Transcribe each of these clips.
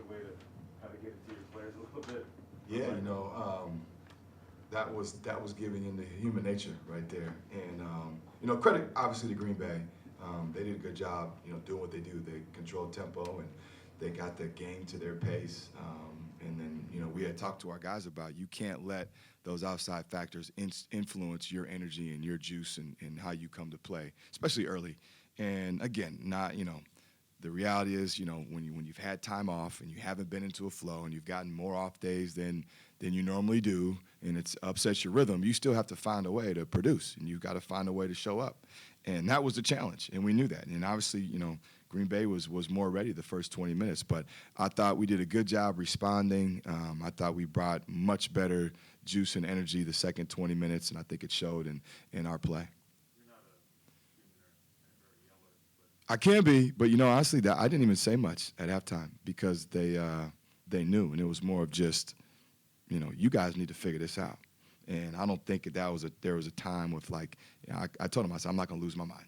way to kind of get it to your players a little bit? Yeah, that was giving into human nature right there. And credit obviously to Green Bay. They did a good job, doing what they do. They controlled tempo and they got the game to their pace. And then we had talked to our guys about you can't let those outside factors influence your energy and your juice and how you come to play, especially early. And again, not the reality is, when you've had time off and you haven't been into a flow and you've gotten more off days than you normally do, and it's upsets your rhythm, you still have to find a way to produce, and you've got to find a way to show up. And that was the challenge, and we knew that. And obviously, Green Bay was more ready the first 20 minutes, but I thought we did a good job responding. I thought we brought much better juice and energy the second 20 minutes, and I think it showed in our play. I can be, but honestly, that I didn't even say much at halftime because they knew, and it was more of just, you guys need to figure this out. And I don't think there was a time with like, I told them, I said, I'm not gonna lose my mind.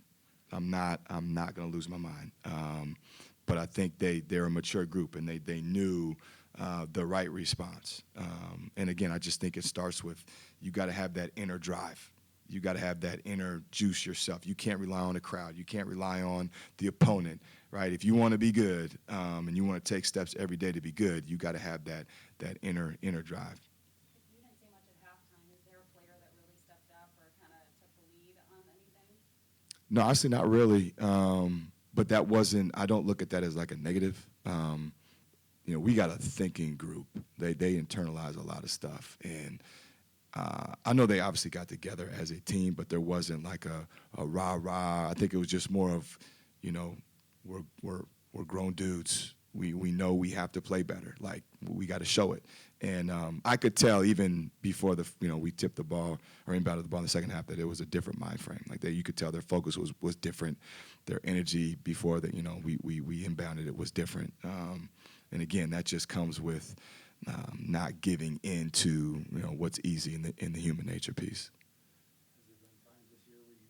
I'm not gonna lose my mind. But I think they're a mature group and they knew the right response. And again, I just think it starts with you got to have that inner drive. You got to have that inner juice yourself. You can't rely on the crowd. You can't rely on the opponent, right? If you want to be good and you want to take steps every day to be good, you got to have that inner drive. You didn't say much at halftime. Is there a player that really stepped up or kind of took the lead on anything? No, honestly, not really. But that wasn't. I don't look at that as like a negative. We got a thinking group. They internalize a lot of stuff, and I know they obviously got together as a team, but there wasn't like a rah-rah. I think it was just more of, we're grown dudes. We know we have to play better. Like, we got to show it. And I could tell even before we tipped the ball or inbounded the ball in the second half that it was a different mind frame. Like, you could tell their focus was different. Their energy before that, we inbounded it was different. And again, that just comes with not giving in to what's easy in the human nature piece. Has there been times this year where you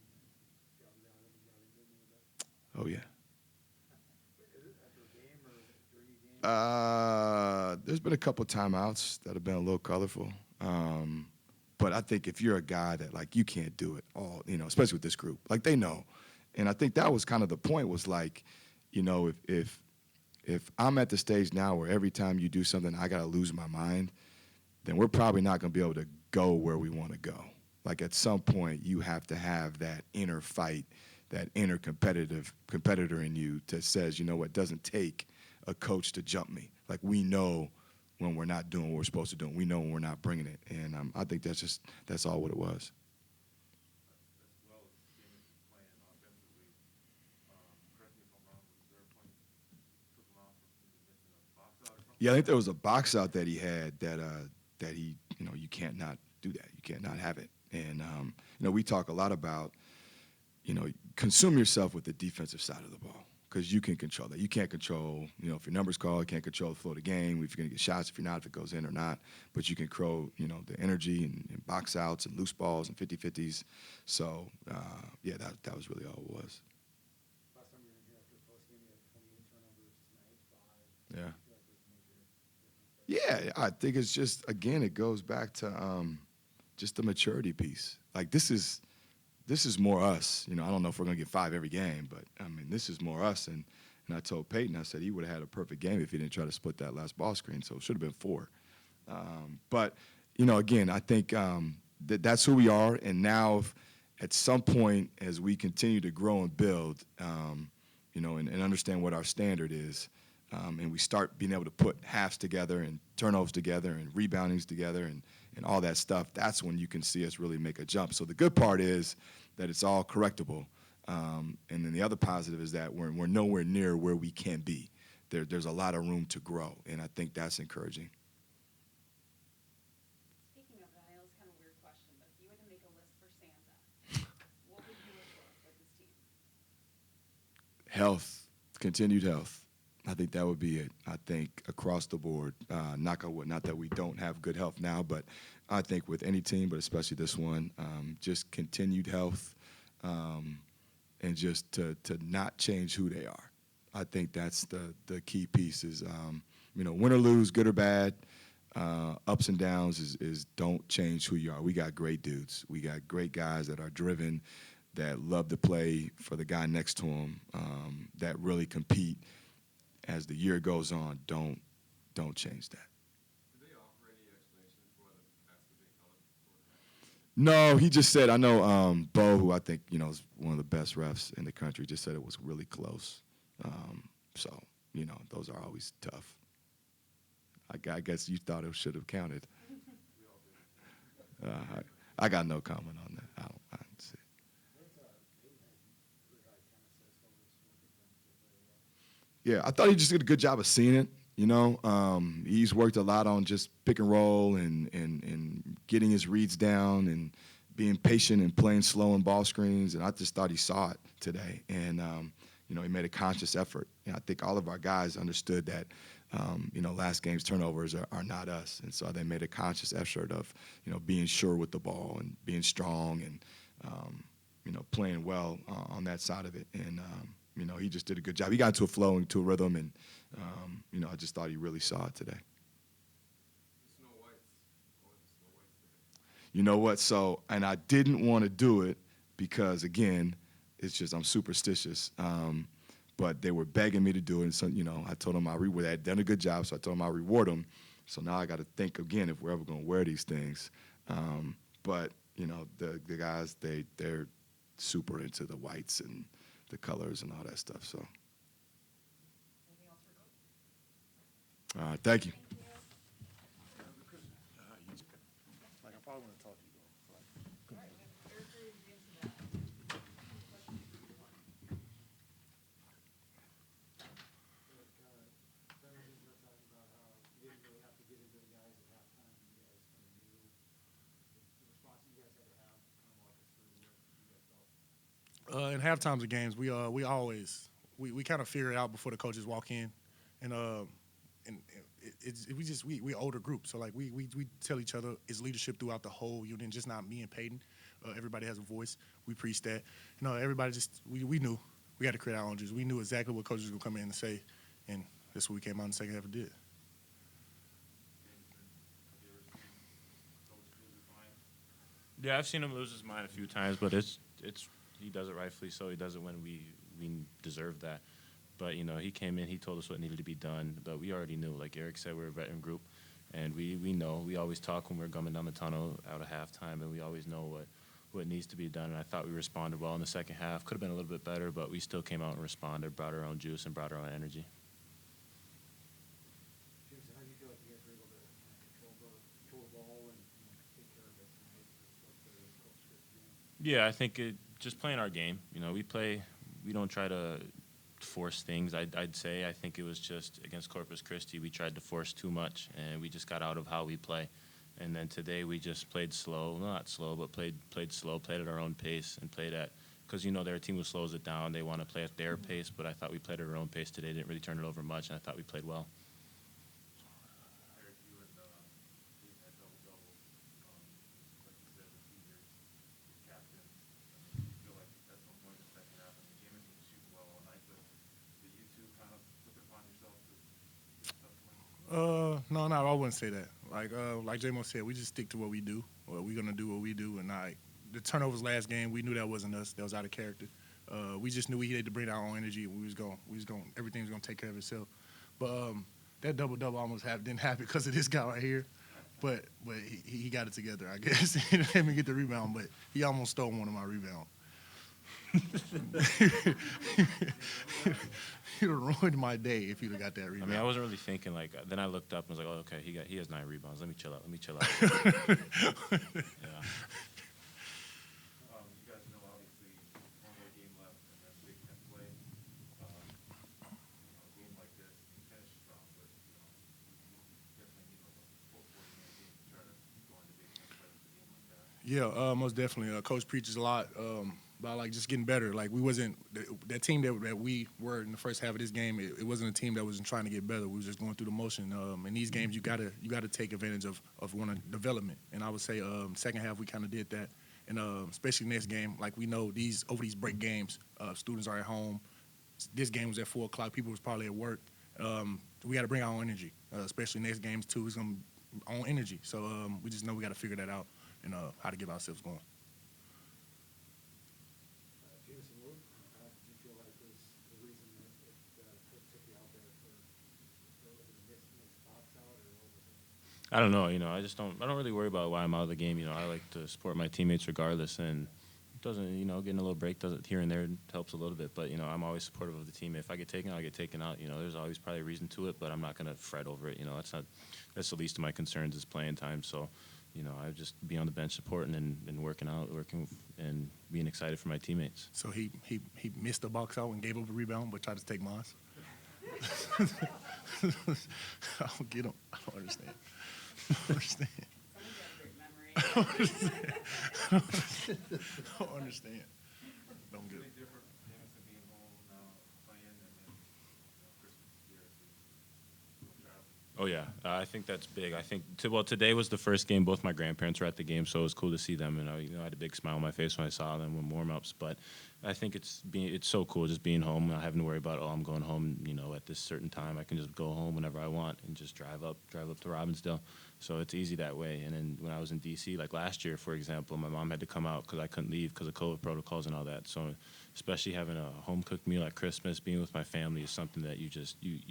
got it out and got it in a little bit? Oh yeah. Is it after a game or during a game? There's been a couple timeouts that have been a little colorful, but I think if you're a guy that like you can't do it all, especially with this group, like they know, and I think that was kind of the point was like, if I'm at the stage now where every time you do something, I got to lose my mind, then we're probably not going to be able to go where we want to go. Like at some point, you have to have that inner fight, that inner competitor in you that says, it doesn't take a coach to jump me. Like we know when we're not doing what we're supposed to do. We know when we're not bringing it. And I think that's all what it was. Yeah, I think there was a box out that he had that he you can't not do that. You can't not have it. And we talk a lot about consume yourself with the defensive side of the ball because you can control that. You can't control if your number's called, you can't control the flow of the game. If you're gonna get shots, if you're not, if it goes in or not. But you can control the energy and box outs and loose balls and 50-50s. So yeah, that was really all it was. Last time you were in here after the post game, you had 28 turnovers tonight, 5. Yeah. I feel like there's a major difference there. Yeah, I think it's just again it goes back to just the maturity piece. Like this is more us. I don't know if we're gonna get 5 every game, but I mean this is more us. And I told Payton, I said he would have had a perfect game if he didn't try to split that last ball screen. So it should have been 4. But again, I think that's who we are. And now, at some point, as we continue to grow and build, and understand what our standard is. And we start being able to put halves together and turnovers together and reboundings together and all that stuff, that's when you can see us really make a jump. So the good part is that it's all correctable. And then the other positive is that we're nowhere near where we can be. There's a lot of room to grow, and I think that's encouraging. Speaking of that, I know it's kind of a weird question, but if you had to make a list for Santa, what would you look for with this team? Health, continued health. I think that would be it. I think across the board, knock on wood, not that we don't have good health now, but I think with any team, but especially this one, just continued health and just to not change who they are. I think that's the key piece is, win or lose, good or bad, ups and downs is don't change who you are. We got great dudes. We got great guys that are driven, that love to play for the guy next to them, that really compete. As the year goes on, don't change that. Did they offer any explanation for the basket being held up? No, he just said, I know Bo, who I think, is one of the best refs in the country, just said it was really close. So, those are always tough. I guess you thought it should have counted. I got no comment on that. I don't see it. Yeah, I thought he just did a good job of seeing it. He's worked a lot on just pick and roll and getting his reads down and being patient and playing slow in ball screens. And I just thought he saw it today. And, he made a conscious effort. I think all of our guys understood that, last game's turnovers are not us. And so they made a conscious effort of, being sure with the ball and being strong and, playing well on that side of it. And, he just did a good job. He got into a flow, into a rhythm, and, I just thought he really saw it today. Snow Whites. What was the Snow Whites today? You know what? So, and I didn't want to do it because, again, it's just I'm superstitious. But they were begging me to do it. And so, I told them they had done a good job, so I told them I'll reward them. So now I got to think again if we're ever going to wear these things. But, the guys, they're super into the whites and the colors and all that stuff. So, Anything else for Coach? all right, thank you. Like, I probably want to talk to you, though. All right, we have Eric ready to get into that. Question for you, one. Ben was just talking about how you didn't really have to get into the guys at halftime. You guys kind of knew the response you guys had to have. Kind of walk us through what you guys felt. In halftimes of games, we kind of figure it out before the coaches walk in, and we older group, so like we tell each other it's leadership throughout the whole unit, just not me and Payton. Everybody has a voice. We preach that. Everybody we knew we had to create our own juice. We knew exactly what coaches were gonna come in and say, and that's what we came out in the second half and did. Yeah, I've seen him lose his mind a few times, but it's he does it rightfully so. He does it when we deserve that. But, he came in, he told us what needed to be done, but we already knew. Like Eric said, we're a veteran group, and we know. We always talk when we're coming down the tunnel out of halftime, and we always know what needs to be done. And I thought we responded well in the second half. Could have been a little bit better, but we still came out and responded, brought our own juice, and brought our own energy. Jamison, how do you feel like you guys were able to control the ball and take care of it tonight? What the coach script doing? Yeah, I think just playing our game. We don't try to force things. I'd say I think it was just against Corpus Christi we tried to force too much, and we just got out of how we play. And then today we just played slow, not slow, but played slow, played at our own pace, and played at because they're a team who slows it down. They want to play at their pace, but I thought we played at our own pace today. Didn't really turn it over much, and I thought we played well. Eric, you and Pete had double-doubles. Like you said, the seniors, the captains. I mean, you feel like at some point in the second half, Jamison was shooting well all night, but did you two kind of took it upon yourself to get stuff going? No, I wouldn't say that. Like J-Mo said, we just stick to what we do. Well, we're gonna do what we do, and the turnovers last game, we knew that wasn't us. That was out of character. We just knew we had to bring our own energy. We was going. Everything was gonna take care of itself. But that double almost didn't happen because of this guy right here. But he got it together, I guess. He didn't even get the rebound, but he almost stole one of my rebounds. He'd have ruined my day if he'd have got that rebound. I wasn't really thinking like. Then I looked up and was like, oh, okay, he has 9 rebounds. Let me chill out. You Yeah. guys know, obviously, one more game left and then Big Ten play. A game like this, you finish strong, but you definitely need like a full 40-minute game to try to go into Big Ten play with a game like that. Yeah, most definitely. Coach preaches a lot about like just getting better. Like we wasn't that team that we were in the first half of this game. It wasn't a team that was trying to get better. We was just going through the motion. In these games, you gotta take advantage of one development. And I would say second half we kind of did that. And especially next game, like we know over these break games, students are at home. This game was at 4:00. People was probably at work. we got to bring our own energy, especially next games too. It's gonna own energy. So we just know we got to figure that out and how to get ourselves going. Jamison, what do you feel like was the reason that coach took you out there for was it a missed box out, or what was it? I don't know. I don't really worry about why I'm out of the game. I like to support my teammates regardless, and it doesn't, getting a little break doesn't here and there helps a little bit. But I'm always supportive of the team. If I get taken out, I get taken out. There's always probably a reason to it, but I'm not gonna fret over it. That's the least of my concerns is playing time. So, I just be on the bench supporting and working and being excited for my teammates. So he missed the box out and gave up a rebound, but tried to take mine. I don't get him. I don't understand. I don't understand. Someone's got a great memory. I don't understand. Don't get Really it. different, Jamison being home now, playing, and then Christmas here. Oh yeah, I think that's big. I think today was the first game. Both my grandparents were at the game, so it was cool to see them. And I had a big smile on my face when I saw them in warm-ups. But I think it's so cool just being home, not having to worry about I'm going home. At this certain time, I can just go home whenever I want and just drive up to Robbinsdale. So it's easy that way. And then when I was in D.C., like last year, for example, my mom had to come out because I couldn't leave because of COVID protocols and all that. So especially having a home-cooked meal at Christmas, being with my family is something that you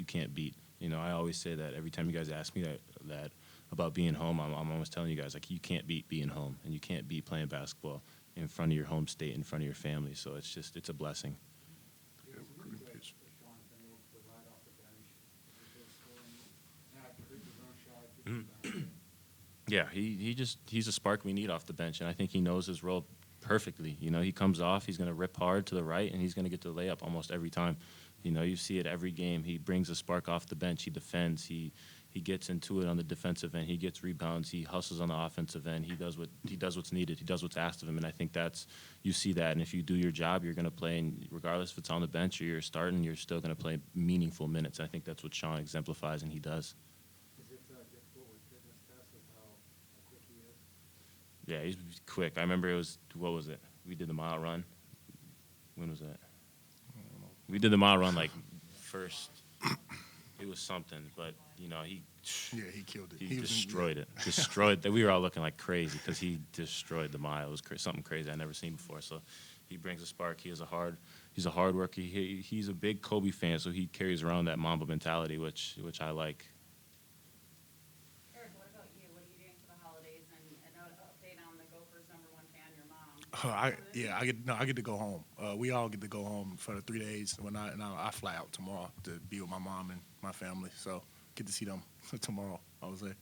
can't beat. I always say that every time you guys ask me that about being home, I'm always telling you guys, like, you can't beat being home, and you can't beat playing basketball in front of your home state, in front of your family. So it's a blessing. Yeah, he's a spark we need off the bench, and I think he knows his role perfectly. He comes off, he's going to rip hard to the right, and he's going to get the layup almost every time. You see it every game. He brings a spark off the bench. He defends. He gets into it on the defensive end. He gets rebounds. He hustles on the offensive end. He does what's needed. He does what's asked of him, and I think you see that. And if you do your job, you're going to play. And regardless if it's on the bench or you're starting, you're still going to play meaningful minutes. I think that's what Sean exemplifies, and he does. Is it difficult with fitness tests with how quick he is? Yeah, he's quick. I remember what was it? We did the mile run. When was that? We did the mile run like first. It was something, but he killed it. He destroyed it. Destroyed that. We were all looking like crazy because he destroyed the mile. It was something crazy I'd never seen before. So he brings a spark. He's a hard worker. He's a big Kobe fan, so he carries around that Mamba mentality, which I like. Eric, what about you? What are you doing for the holidays? And an update on the Gophers' #1 fan, your mom. I get to go home. We all get to go home for the 3 days. I fly out tomorrow to be with my mom and my family. So get to see them tomorrow, I would say,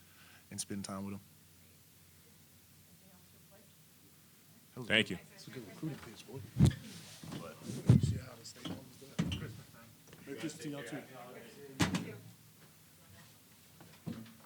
and spend time with them. Thank you. It's a good recruiting pitch, boy. But you see how the state homes do it. Merry Christmas to y'all too.